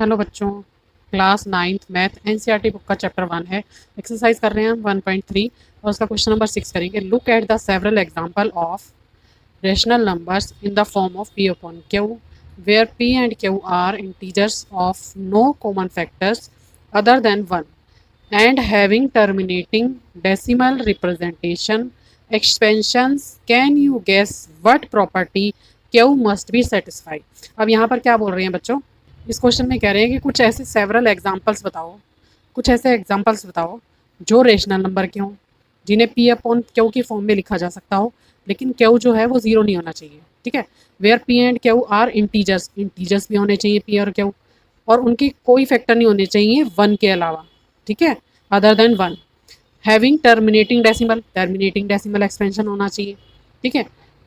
Hello बच्चों, class ninth math NCERT book का chapter 1 है। एक्सरसाइज कर रहे हैं हम 1.3 और उसका क्वेश्चन नंबर 6 करेंगे। Look at the several example of rational numbers in the form of p upon q where p and q are integers of no common factors other than 1 and having terminating decimal representation expansions. Can you guess what property q must be satisfied? अब यहाँ पर क्या बोल रहे हैं बच्चों, इस question में कह रहे हैं कि कुछ ऐसे सेवरल एग्जांपल्स बताओ, कुछ ऐसे एग्जांपल्स बताओ जो रेशनल नंबर के हों, जिन्हें पी अपॉन क्यू की फॉर्म में लिखा जा सकता हो, लेकिन क्यू जो है वो जीरो नहीं होना चाहिए। ठीक है, where p and q are integers, integers भी होने चाहिए पी और क्यू, और उनकी कोई फैक्टर नहीं होने चाहिए वन के अलावा। ठीक है, other than one. Having terminating decimal expansion होना चाहिए। ठीक है,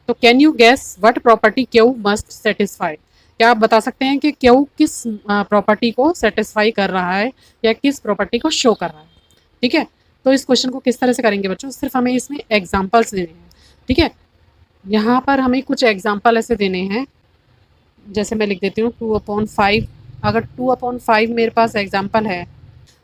तो can you guess what property q must satisfy? क्या आप बता सकते हैं कि क्यू किस प्रॉपर्टी को सेटिस्फाई कर रहा है या किस प्रॉपर्टी को शो कर रहा है? ठीक है, तो इस क्वेश्चन को किस तरह से करेंगे बच्चों, सिर्फ हमें इसमें एग्जाम्पल्स देने हैं। ठीक है, यहाँ पर हमें कुछ एग्जाम्पल ऐसे देने हैं, जैसे मैं लिख देती हूँ 2/5। अगर 2/5 मेरे पास एग्जाम्पल है,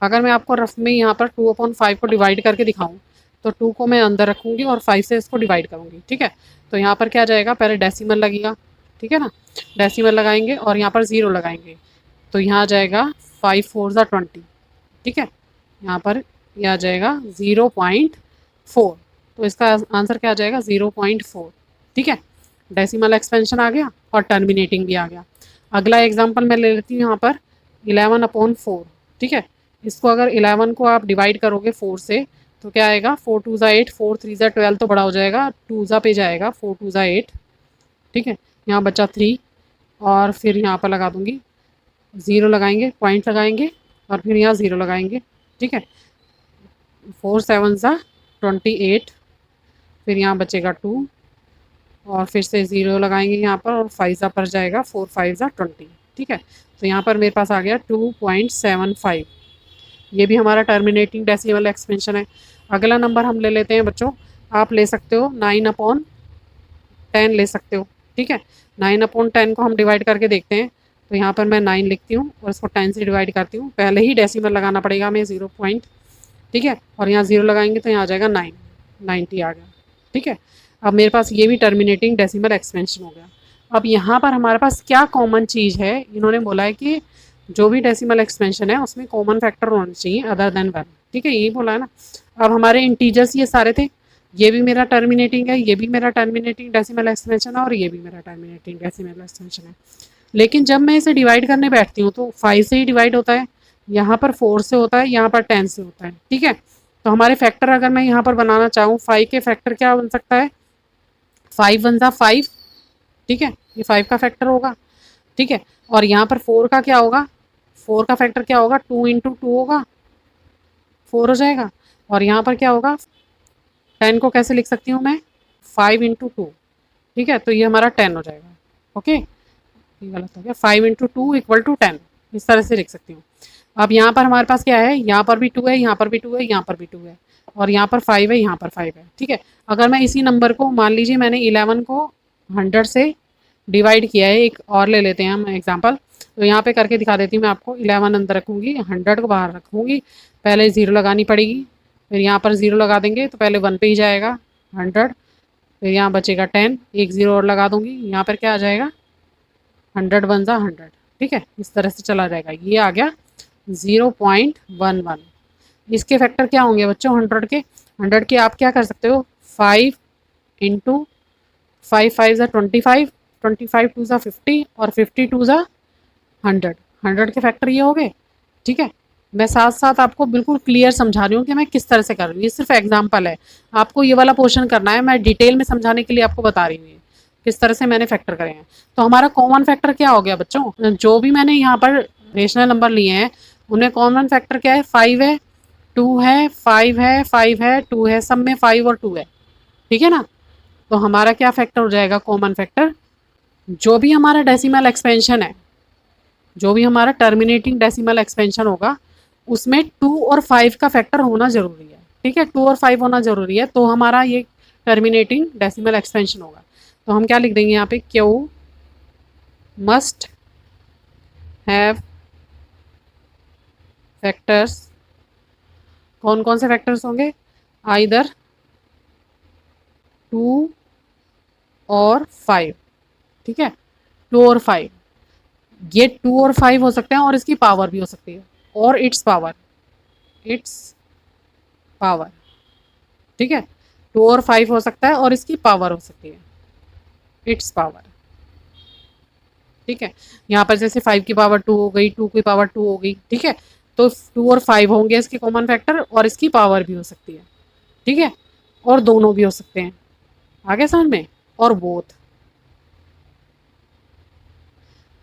अगर मैं आपको रफ में यहाँ पर 2/5 को डिवाइड करके दिखाऊँ, तो 2 को मैं अंदर रखूँगी और 5 से इसको डिवाइड करूँगी। ठीक है, तो यहाँ पर क्या जाएगा, पहले डेसिमल लगेगा। ठीक है ना, डेसिमल लगाएंगे और यहाँ पर ज़ीरो लगाएंगे, तो यहाँ आ जाएगा 5 4 ज़ा 20। ठीक है, यहाँ पर यह आ जाएगा 0.4, तो इसका आंसर क्या आ जाएगा 0.4। ठीक है, डेसिमल एक्सपेंशन आ गया और टर्मिनेटिंग भी आ गया। अगला एग्जाम्पल मैं ले लेती हूँ यहाँ पर 11/4। ठीक है, इसको अगर 11 को आप डिवाइड करोगे 4 से, तो क्या आएगा 4 2 ज़ा 8, 4 3 ज़ा 12, तो बड़ा हो जाएगा 2 ज़ा पे जाएगा, 4 2 ज़ा 8। ठीक है, यहाँ बचा 3 और फिर यहाँ पर लगा दूँगी, ज़ीरो लगाएंगे, पॉइंट लगाएंगे और फिर यहाँ ज़ीरो लगाएंगे। ठीक है, 4 7 ज़ा 28, फिर यहाँ बचेगा 2 और फिर से ज़ीरो लगाएंगे यहाँ पर और 5 ज़ा पर जाएगा, 4 5 ज़ा 20। ठीक है, तो यहाँ पर मेरे पास आ गया 2.75। ये भी हमारा टर्मिनेटिंग डेसिमल एक्सपेंशन है। अगला नंबर हम ले लेते हैं बच्चों, आप ले सकते हो 9/10 ले सकते हो। ठीक है, 9/10 को हम डिवाइड करके देखते हैं, तो यहाँ पर मैं 9 लिखती हूँ और इसको 10 से डिवाइड करती हूँ। पहले ही डेसिमल लगाना पड़ेगा हमें 0 पॉइंट। ठीक है, और यहाँ ज़ीरो लगाएंगे तो यहाँ आ जाएगा 9, 90 आ गया। ठीक है, अब मेरे पास ये भी टर्मिनेटिंग डेसिमल एक्सपेंशन हो गया। अब यहाँ पर हमारे पास क्या कॉमन चीज़ है, इन्होंने बोला है कि जो भी डेसिमल एक्सपेंशन है उसमें कॉमन फैक्टर होना चाहिए अदर देन 1। ठीक है, यही बोला है ना। अब हमारे इंटीजर्स ये सारे थे, ये भी मेरा टर्मिनेटिंग है, ये भी मेरा टर्मिनेटिंग डेसिमल एक्सपेंशन है और ये भी मेरा टर्मिनेटिंग डेसिमल एक्सपेंशन है। लेकिन जब मैं इसे डिवाइड करने बैठती हूँ तो 5 से ही डिवाइड होता है, यहाँ पर 4 से होता है, यहाँ पर 10 से होता है। ठीक है, तो हमारे फैक्टर अगर मैं यहाँ पर बनाना चाहूँ, 5 के फैक्टर क्या बन सकता है, 5 1 ज़ा 5। ठीक है, ये 5 का फैक्टर होगा। ठीक है, और यहाँ पर 4 का क्या होगा, 4 का फैक्टर क्या होगा, 2 × 2 होगा, 4 हो जाएगा। और यहाँ पर क्या होगा, 10 को कैसे लिख सकती हूँ मैं, 5 × 2। ठीक है, तो ये हमारा 10 हो जाएगा। ओके, ये गलत हो गया, 5 × 2 = 10, इस तरह से लिख सकती हूँ। अब यहाँ पर हमारे पास क्या है, यहाँ पर भी 2 है, यहाँ पर भी 2 है, यहाँ पर भी 2 है, और यहाँ पर 5 है, यहाँ पर 5 है। ठीक है, अगर मैं इसी नंबर को, मान लीजिए मैंने 11 को 100 से डिवाइड किया है, एक और ले लेते हैं हम एग्जांपल, तो यहाँ पे करके दिखा देती हूँ मैं आपको। 11 अंदर रखूँगी, 100 को बाहर रखूँगी, पहले ज़ीरो लगानी पड़ेगी, फिर यहाँ पर ज़ीरो लगा देंगे तो पहले 1 पे ही जाएगा 100, फिर यहाँ बचेगा 10, एक ज़ीरो और लगा दूँगी, यहाँ पर क्या आ जाएगा 100 1 ज़ा 100। ठीक है, इस तरह से चला जाएगा, ये आ गया 0.11। इसके फैक्टर क्या होंगे बच्चों, 100 के आप क्या कर सकते हो, 5 × 5 5 ज़ा 25, 25 2 ज़ा 50 और 50 2 ज़ा 100, 100 के फैक्टर ये हो गए। ठीक है, मैं साथ साथ आपको बिल्कुल क्लियर समझा रही हूँ कि मैं किस तरह से कर रही हूँ, ये सिर्फ एग्जाम्पल है, आपको ये वाला पोर्शन करना है, मैं डिटेल में समझाने के लिए आपको बता रही हूँ किस तरह से मैंने फैक्टर करे हैं। तो हमारा कॉमन फैक्टर क्या हो गया बच्चों, जो भी मैंने यहाँ पर रेशनल नंबर लिए हैं उनमें कॉमन फैक्टर क्या है, 5 है, 2 है, 5 है, 5 है, 2 है, सब में 5 और 2 है। ठीक है ना, तो हमारा क्या फैक्टर हो जाएगा, कॉमन फैक्टर, जो भी हमारा डेसिमल एक्सपेंशन है, जो भी हमारा टर्मिनेटिंग डेसिमल एक्सपेंशन होगा उसमें 2 और 5 का फैक्टर होना ज़रूरी है। ठीक है, 2 और 5 होना ज़रूरी है, तो हमारा ये टर्मिनेटिंग डेसिमल एक्सपेंशन होगा। तो हम क्या लिख देंगे यहाँ पे, क्यू मस्ट हैव फैक्टर्स, कौन कौन से फैक्टर्स होंगे, आइदर 2 और 5, ठीक है, 2 और 5, ये 2 और 5 हो सकते हैं और इसकी पावर भी हो सकती है, और इट्स पावर, इट्स पावर, ठीक है, 2 और 5 हो सकता है और इसकी पावर हो सकती है, इट्स पावर, ठीक है। यहाँ पर जैसे 5 की पावर 2 हो गई, 2 की पावर 2 हो गई, ठीक है, तो 2 और 5 होंगे इसके कॉमन फैक्टर, और इसकी पावर भी हो सकती है, ठीक है, और दोनों भी हो सकते हैं, आगे समझ में, और बोथ,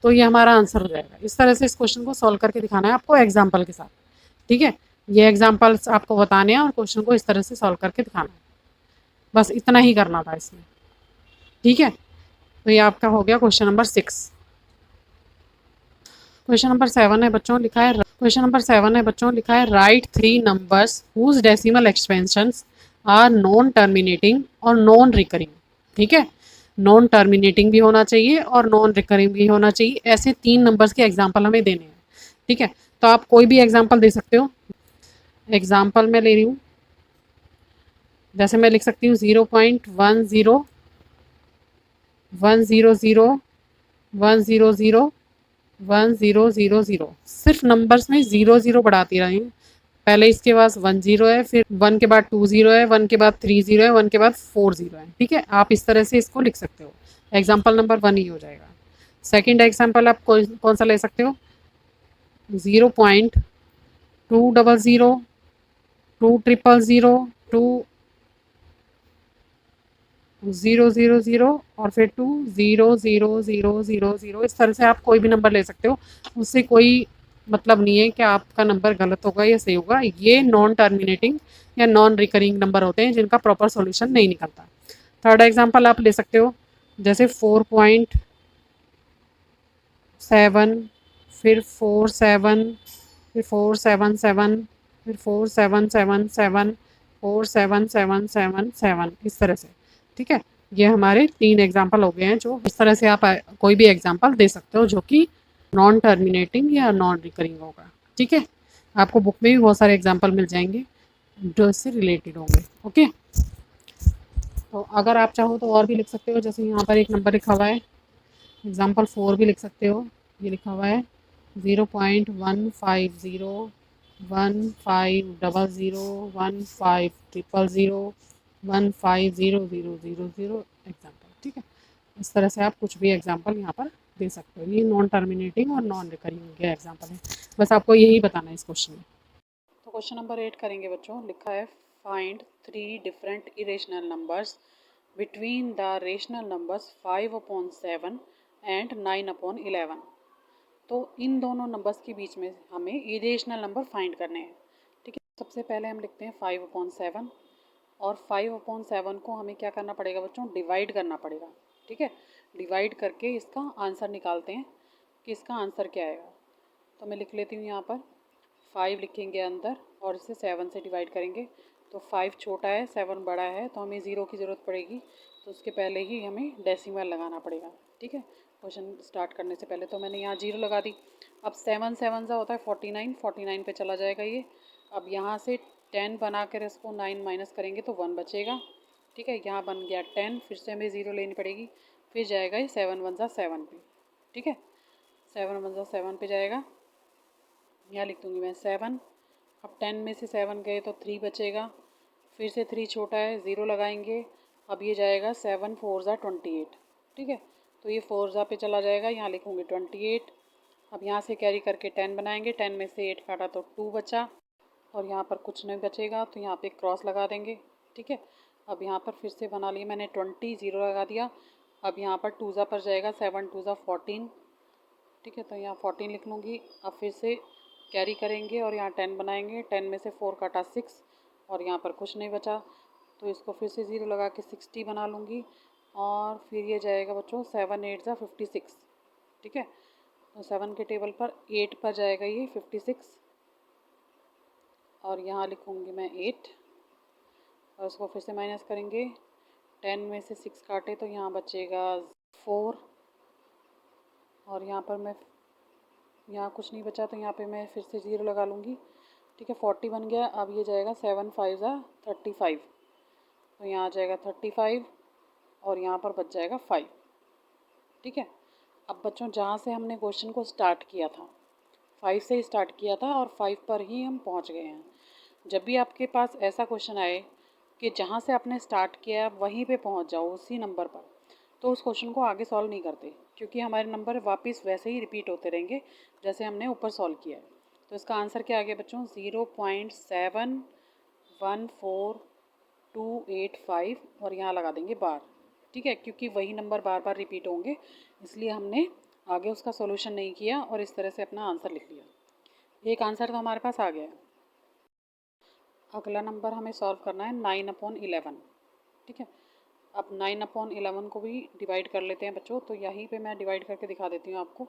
तो ये हमारा आंसर हो जाएगा। इस तरह से इस क्वेश्चन को सॉल्व करके दिखाना है आपको एग्जाम्पल के साथ, ठीक है, ये एग्जाम्पल्स आपको बताने हैं और क्वेश्चन को इस तरह से सॉल्व करके दिखाना है, बस इतना ही करना था इसमें, ठीक है। तो ये आपका हो गया क्वेश्चन नंबर 6। क्वेश्चन नंबर 7 है बच्चों, लिखा है, क्वेश्चन नंबर 7 है बच्चों, लिखा है, write 3 numbers whose decimal expansions are non terminating और नॉन रिकरिंग, ठीक है, नॉन टर्मिनेटिंग भी होना चाहिए और नॉन रिकरिंग भी होना चाहिए, ऐसे 3 नंबर्स के एग्जाम्पल हमें देने हैं, ठीक है। तो आप कोई भी एग्जाम्पल दे सकते हो, एग्जाम्पल मैं ले रही हूँ, जैसे मैं लिख सकती हूँ 0.10 100 100 1000, सिर्फ नंबर्स में 0 0 बढ़ाती रही हूँ, पहले इसके बाद 10 है, फिर 1 के बाद 20 है, 1 के बाद 30 है, 1 के बाद 40 है, ठीक है, आप इस तरह से इसको लिख सकते हो, एग्जाम्पल नंबर 1 ही हो जाएगा। सेकेंड एग्जाम्पल आप कौन सा ले सकते हो, 0.200 200 2 0 0 0 और फिर 2 0 0 0 0 इस तरह से आप कोई भी नंबर ले सकते हो, उससे कोई मतलब नहीं है कि आपका नंबर गलत होगा या सही होगा, ये नॉन टर्मिनेटिंग या नॉन रिकरिंग नंबर होते हैं जिनका प्रॉपर सॉल्यूशन नहीं निकलता। थर्ड एग्जांपल आप ले सकते हो, जैसे 4.7, फिर 47, फिर 477, फिर 4777, 47777, इस तरह से, ठीक है, ये हमारे 3 एग्जाम्पल हो गए हैं, जो इस तरह से आप कोई भी एग्जाम्पल दे सकते हो जो कि नॉन टर्मिनेटिंग या नॉन रिकरिंग होगा, ठीक है, आपको बुक में भी बहुत सारे एग्जाम्पल मिल जाएंगे जो इससे रिलेटेड होंगे, ओके। तो अगर आप चाहो तो और भी लिख सकते हो, जैसे यहाँ पर एक नंबर लिखा हुआ है, एग्जाम्पल 4 भी लिख सकते हो, ये लिखा हुआ है 0.150 1500 1500 एग्जाम्पल, ठीक है, इस तरह से आप कुछ भी एग्जाम्पल यहाँ पर दे सकते हो, ये नॉन टर्मिनेटिंग और नॉन रिकरिंग के एग्जाम्पल है, बस आपको यही बताना है इस क्वेश्चन में। तो क्वेश्चन नंबर 8 करेंगे बच्चों, लिखा है, find 3 different irrational numbers between the rational numbers 5/7 and 9/11। तो इन दोनों नंबर्स के बीच में हमें इरेशनल नंबर फाइंड करने हैं, ठीक है। सबसे पहले हम लिखते हैं 5/7, और 5/7 को हमें क्या करना पड़ेगा बच्चों, डिवाइड करना पड़ेगा, ठीक है, डिवाइड करके इसका आंसर निकालते हैं कि इसका आंसर क्या आएगा। तो मैं लिख लेती हूँ यहाँ पर 5 लिखेंगे अंदर और इसे 7 से डिवाइड करेंगे, तो 5 छोटा है 7 बड़ा है, तो हमें 0 की ज़रूरत पड़ेगी, तो उसके पहले ही हमें डेसिमल लगाना पड़ेगा, ठीक है, क्वेश्चन स्टार्ट करने से पहले। तो मैंने यहाँ 0 लगा दी। अब 7 7 सा होता है 49, 49 पे चला जाएगा ये। अब यहाँ से 10 बना कर इसको 9 माइनस करेंगे तो 1 बचेगा, ठीक है, यहाँ बन गया 10, फिर से हमें 0 लेनी पड़ेगी, फिर जाएगा ये 7 1 सा 7 पे, ठीक है, 7 1 सा 7 पे जाएगा, यहाँ लिख दूँगी मैं 7। अब 10 में से 7 गए तो 3 बचेगा, फिर से 3 छोटा है 0 लगाएंगे, अब ये जाएगा 7 4 ज़ा 28, ठीक है, तो ये 4 ज़ा पे चला जाएगा, यहाँ लिखूँगी 28। अब यहाँ से कैरी करके 10 बनाएंगे, 10 में से 8 काटा तो 2 बचा, और यहाँ पर कुछ नहीं बचेगा तो यहाँ पे क्रॉस लगा देंगे, ठीक है। अब यहाँ पर फिर से बना लिया मैंने 20, 0 लगा दिया। अब यहाँ पर 2 ज़ा पर जाएगा, 7 2 ज़ा 14, ठीक है, तो यहाँ 14 लिख लूँगी। अब फिर से कैरी करेंगे और यहाँ 10 बनाएंगे, 10 में से 4 काटा 6, और यहाँ पर कुछ नहीं बचा, तो इसको फिर से 0 लगा के 60 बना लूँगी, और फिर ये जाएगा बच्चों 7 8 ज़ा 56, ठीक है, तो 7 के टेबल पर 8 पर जाएगा ये 56, और यहाँ लिखूँगी मैं 8, और उसको फिर से माइनस करेंगे, 10 में से 6 काटे तो यहाँ बचेगा 4, और यहाँ पर मैं यहाँ कुछ नहीं बचा तो यहाँ पे मैं फिर से 0 लगा लूँगी। ठीक है, 40 बन गया। अब ये जाएगा 7 5 35, तो यहाँ आ जाएगा 35 और यहाँ पर बच जाएगा 5। ठीक है, अब बच्चों जहाँ से हमने क्वेश्चन को स्टार्ट किया था 5 से ही स्टार्ट किया था और 5 पर ही हम पहुँच गए हैं। जब भी आपके पास ऐसा क्वेश्चन आए कि जहाँ से आपने स्टार्ट किया वहीं पे पहुँच जाओ उसी नंबर पर, तो उस क्वेश्चन को आगे सॉल्व नहीं करते, क्योंकि हमारे नंबर वापस वैसे ही रिपीट होते रहेंगे जैसे हमने ऊपर सॉल्व किया है। तो इसका आंसर क्या आ गया बच्चों? 0.714285 और यहाँ लगा देंगे बार। ठीक है, क्योंकि वही नंबर बार बार रिपीट होंगे, इसलिए हमने आगे उसका सॉल्यूशन नहीं किया और इस तरह से अपना आंसर लिख लिया। एक आंसर तो हमारे पास आ गया। अगला नंबर हमें सॉल्व करना है 9/11। ठीक है, अब 9/11 को भी डिवाइड कर लेते हैं बच्चों। तो यहीं पे मैं डिवाइड करके दिखा देती हूँ आपको।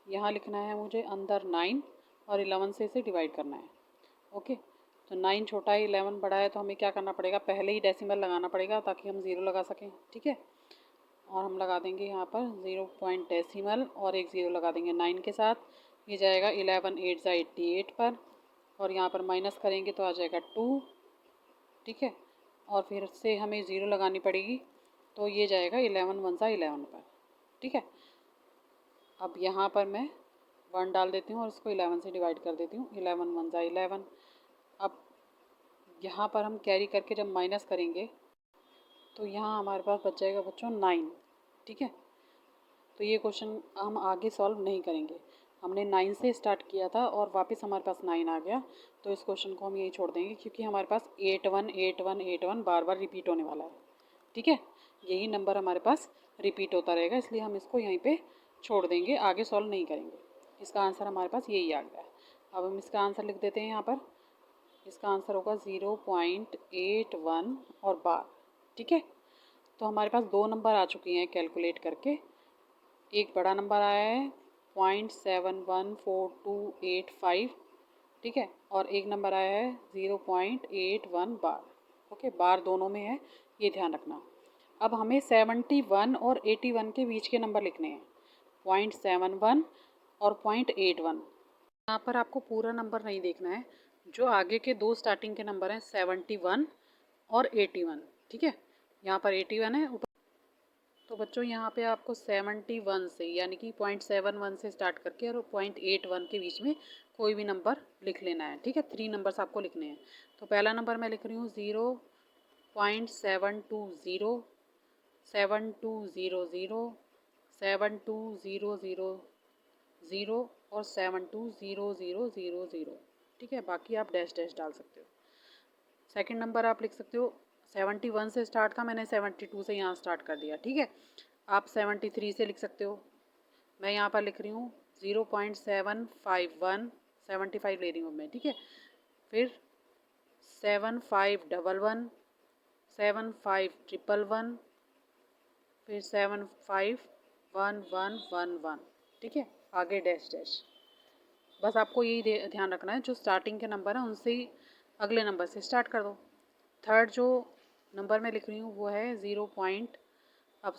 यहाँ लिखना है मुझे अंदर 9 और 11 से इसे डिवाइड करना है। ओके, तो 9 छोटा है 11 बड़ा है, तो हमें क्या करना पड़ेगा? पहले ही डेसिमल लगाना पड़ेगा ताकि हम 0 लगा सकें। ठीक है, और हम लगा देंगे यहाँ पर 0 पॉइंट डेसिमल और एक 0 लगा देंगे 9 के साथ। ये जाएगा 11 8 ज़ा 88 पर, और यहाँ पर माइनस करेंगे तो आ जाएगा 2। ठीक है, और फिर से हमें 0 लगानी पड़ेगी, तो ये जाएगा 11 1 ज़ा 11 पर। ठीक है, अब यहाँ पर मैं 1 डाल देती हूँ और इसको 11 से डिवाइड कर देती हूँ। 11 1 ज़ा 11। अब यहाँ पर हम कैरी करके जब माइनस करेंगे तो यहाँ हमारे पास बच जाएगा बच्चों 9। ठीक है, तो ये क्वेश्चन हम आगे सॉल्व नहीं करेंगे। हमने 9 से स्टार्ट किया था और वापस हमारे पास 9 आ गया, तो इस क्वेश्चन को हम यही छोड़ देंगे, क्योंकि हमारे पास 8 1 8 1 8 1 बार बार रिपीट होने वाला है। ठीक है, यही नंबर हमारे पास रिपीट होता रहेगा, इसलिए हम इसको यहीं पे छोड़ देंगे, आगे सॉल्व नहीं करेंगे। इसका आंसर हमारे पास यही आ गया है। अब हम इसका आंसर लिख देते हैं यहाँ पर। इसका आंसर होगा 0.81 और बार। ठीक है, तो हमारे पास 2 नंबर आ चुके हैं कैलकुलेट करके। एक बड़ा नंबर आया है 0.714285। ठीक है, और एक नंबर आया है 0.81 बार। ओके, बार दोनों में है, ये ध्यान रखना। अब हमें 71 और 81 के बीच के नंबर लिखने हैं, 0.71 और 0.81। यहाँ पर आपको पूरा नंबर नहीं देखना है, जो आगे के 2 स्टार्टिंग के नंबर हैं 71 और 81। ठीक है, यहाँ पर 81 है ऊपर, तो बच्चों यहाँ पे आपको 71 से यानी कि 0.71 से स्टार्ट करके और 0.81 के बीच में कोई भी नंबर लिख लेना है। ठीक है, 3 नंबर्स आपको लिखने हैं। तो पहला नंबर मैं लिख रही हूँ 0.720 7200 72000 और 720000। ठीक है, बाकी आप डैश डैश डाल सकते हो। सेकंड नंबर आप लिख सकते हो 71 से स्टार्ट था, मैंने 72 से यहाँ स्टार्ट कर दिया। ठीक है, आप 73 से लिख सकते हो। मैं यहाँ पर लिख रही हूँ 0.751 75 ले रही हूँ मैं। ठीक है, फिर 7511 7511 फिर 751111। ठीक है, आगे डैश डैश। बस आपको यही ध्यान रखना है, जो स्टार्टिंग के नंबर हैं उनसे ही अगले नंबर से स्टार्ट कर दो। थर्ड जो नंबर मैं लिख रही हूँ वो है 0. अब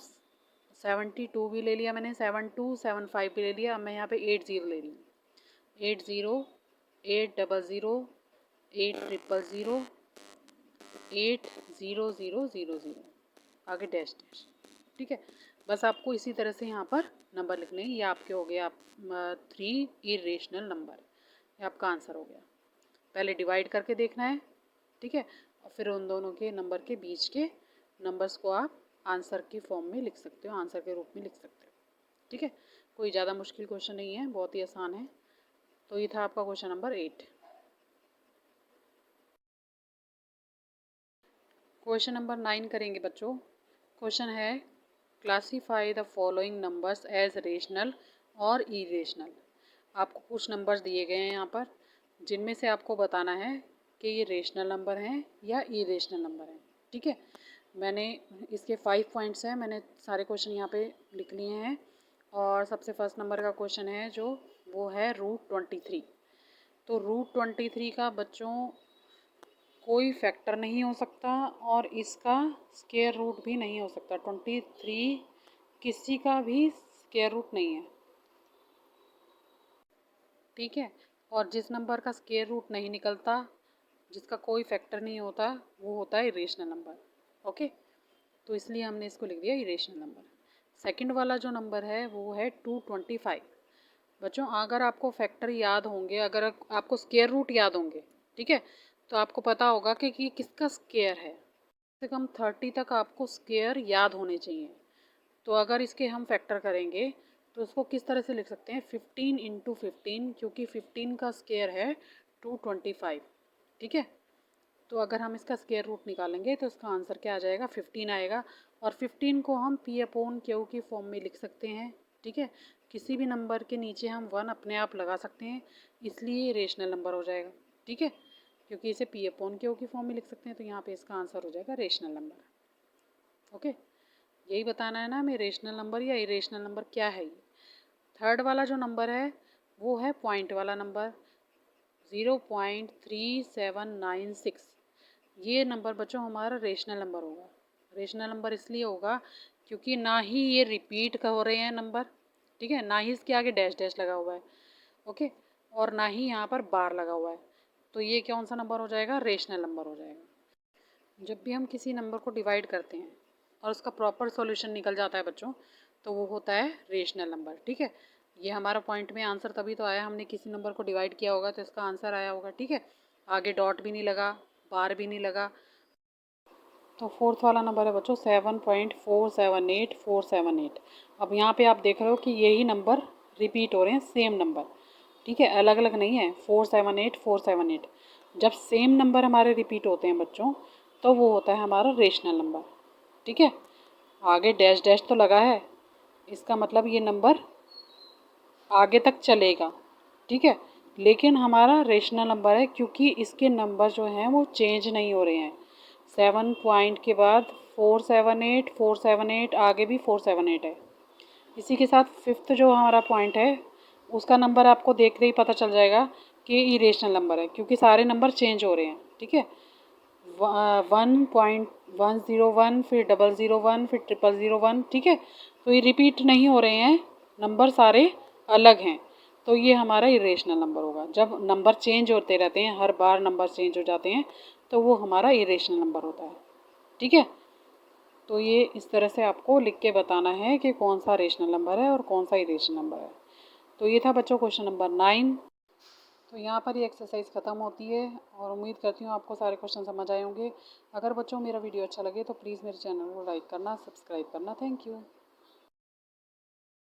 72 भी ले लिया मैंने, 7275 भी ले लिया। अब मैं यहाँ पे 80 ले रही हूँ, 80 800 800 80000 आगे डैश डैश। ठीक है, बस आपको इसी तरह से यहाँ पर नंबर लिखने हैं। ये आपके हो गए आप 3 इरेशनल नंबर, ये आपका आंसर हो गया। पहले डिवाइड करके देखना है। ठीक है, और फिर उन दोनों के नंबर के बीच के नंबर्स को आप आंसर की फॉर्म में लिख सकते हो, आंसर के रूप में लिख सकते हो। ठीक है, कोई ज़्यादा मुश्किल क्वेश्चन नहीं है, बहुत ही आसान है। तो ये था आपका क्वेश्चन नंबर 8। क्वेश्चन नंबर 9 करेंगे बच्चों। क्वेश्चन है classify the following numbers as rational और इरेशनल। आपको कुछ नंबर्स दिए गए हैं यहाँ पर, जिनमें से आपको बताना है कि ये रेशनल नंबर हैं या इरेशनल नंबर हैं। ठीक है, मैंने इसके 5 पॉइंट्स हैं, मैंने सारे क्वेश्चन यहाँ पे लिख लिए हैं। और सबसे फर्स्ट नंबर का क्वेश्चन है जो वो है √23। तो √23 का बच्चों कोई फैक्टर नहीं हो सकता और इसका स्क्वायर रूट भी नहीं हो सकता। 23 किसी का भी स्क्वायर रूट नहीं है। ठीक है। और जिस नंबर का स्क्वायर रूट नहीं निकलता, जिसका कोई फैक्टर नहीं होता, वो होता है इरेशनल नंबर। ओके, तो इसलिए हमने इसको लिख दिया इरेशनल नंबर। सेकंड वाला जो नंबर है वो है 225। बच्चों अगर आपको फैक्टर याद होंगे, अगर आपको स्क्वायर रूट याद होंगे, ठीक है, तो आपको पता होगा कि किसका स्क्वायर है। कम से कम 30 तक आपको स्क्वायर याद होने चाहिए। तो अगर इसके हम फैक्टर करेंगे तो इसको किस तरह से लिख सकते हैं, 15 इंटू 15, क्योंकि 15 का स्क्वायर है 225। ठीक है, तो अगर हम इसका स्क्वायर रूट निकालेंगे तो इसका आंसर क्या आ जाएगा, 15 आएगा। और 15 को हम पी अपॉन क्यू की फॉर्म में लिख सकते हैं। ठीक है, किसी भी नंबर के नीचे हम 1 अपने आप लगा सकते हैं, इसलिए रेशनल नंबर हो जाएगा। ठीक है, क्योंकि इसे पी अपॉन क्यू की फॉर्म में लिख सकते हैं, तो यहाँ पे इसका आंसर हो जाएगा रेशनल नंबर। ओके, यही बताना है ना हमें, रेशनल नंबर या इरेशनल नंबर क्या है ये। थर्ड वाला जो नंबर है वो है पॉइंट वाला नंबर 0.3796। ये नंबर बच्चों हमारा रेशनल नंबर होगा। रेशनल नंबर इसलिए होगा क्योंकि ना ही ये रिपीट का हो रहे हैं नंबर, ठीक है, ना ही इसके आगे डैश डैश लगा हुआ है। ओके, और ना ही यहाँ पर बार लगा हुआ है, तो ये कौन सा नंबर हो जाएगा, रेशनल नंबर हो जाएगा। जब भी हम किसी नंबर को डिवाइड करते हैं और उसका प्रॉपर सॉल्यूशन निकल जाता है बच्चों, तो वो होता है रेशनल नंबर। ठीक है, ये हमारा पॉइंट में आंसर तभी तो आया, हमने किसी नंबर को डिवाइड किया होगा तो इसका आंसर आया होगा। ठीक है, आगे डॉट भी नहीं लगा, बार भी नहीं लगा। तो फोर्थ वाला नंबर है बच्चों 7.478478। अब यहाँ पे आप देख रहे हो कि यही नंबर रिपीट हो रहे हैं, सेम नंबर। ठीक है, अलग अलग नहीं है, 478 जब सेम नंबर हमारे रिपीट होते हैं बच्चों, तो वो होता है हमारा रेशनल नंबर। ठीक है, आगे डैश डैश तो लगा है, इसका मतलब ये नंबर आगे तक चलेगा। ठीक है, लेकिन हमारा रेशनल नंबर है क्योंकि इसके नंबर जो हैं वो चेंज नहीं हो रहे हैं। 7 पॉइंट के बाद 478 आगे भी 478 है। इसी के साथ फिफ्थ जो हमारा पॉइंट है उसका नंबर आपको देखते ही पता चल जाएगा कि इरेशनल नंबर है, क्योंकि सारे नंबर चेंज हो रहे हैं। ठीक है, 1.101, फिर 001, फिर 0001। ठीक है, तो ये रिपीट नहीं हो रहे हैं, नंबर सारे अलग हैं, तो ये हमारा इरेशनल नंबर होगा। जब नंबर चेंज होते रहते हैं, हर बार नंबर चेंज हो जाते हैं, तो वो हमारा इरेशनल नंबर होता है। ठीक है, तो ये इस तरह से आपको लिख के बताना है कि कौन सा रेशनल नंबर है और कौन सा इरेशनल नंबर है। तो ये था बच्चों क्वेश्चन नंबर 9। तो यहाँ पर ये एक्सरसाइज ख़त्म होती है और उम्मीद करती हूँ आपको सारे क्वेश्चन समझ आए होंगे। अगर बच्चों मेरा वीडियो अच्छा लगे तो प्लीज़ मेरे चैनल को लाइक करना, सब्सक्राइब करना। Thank you.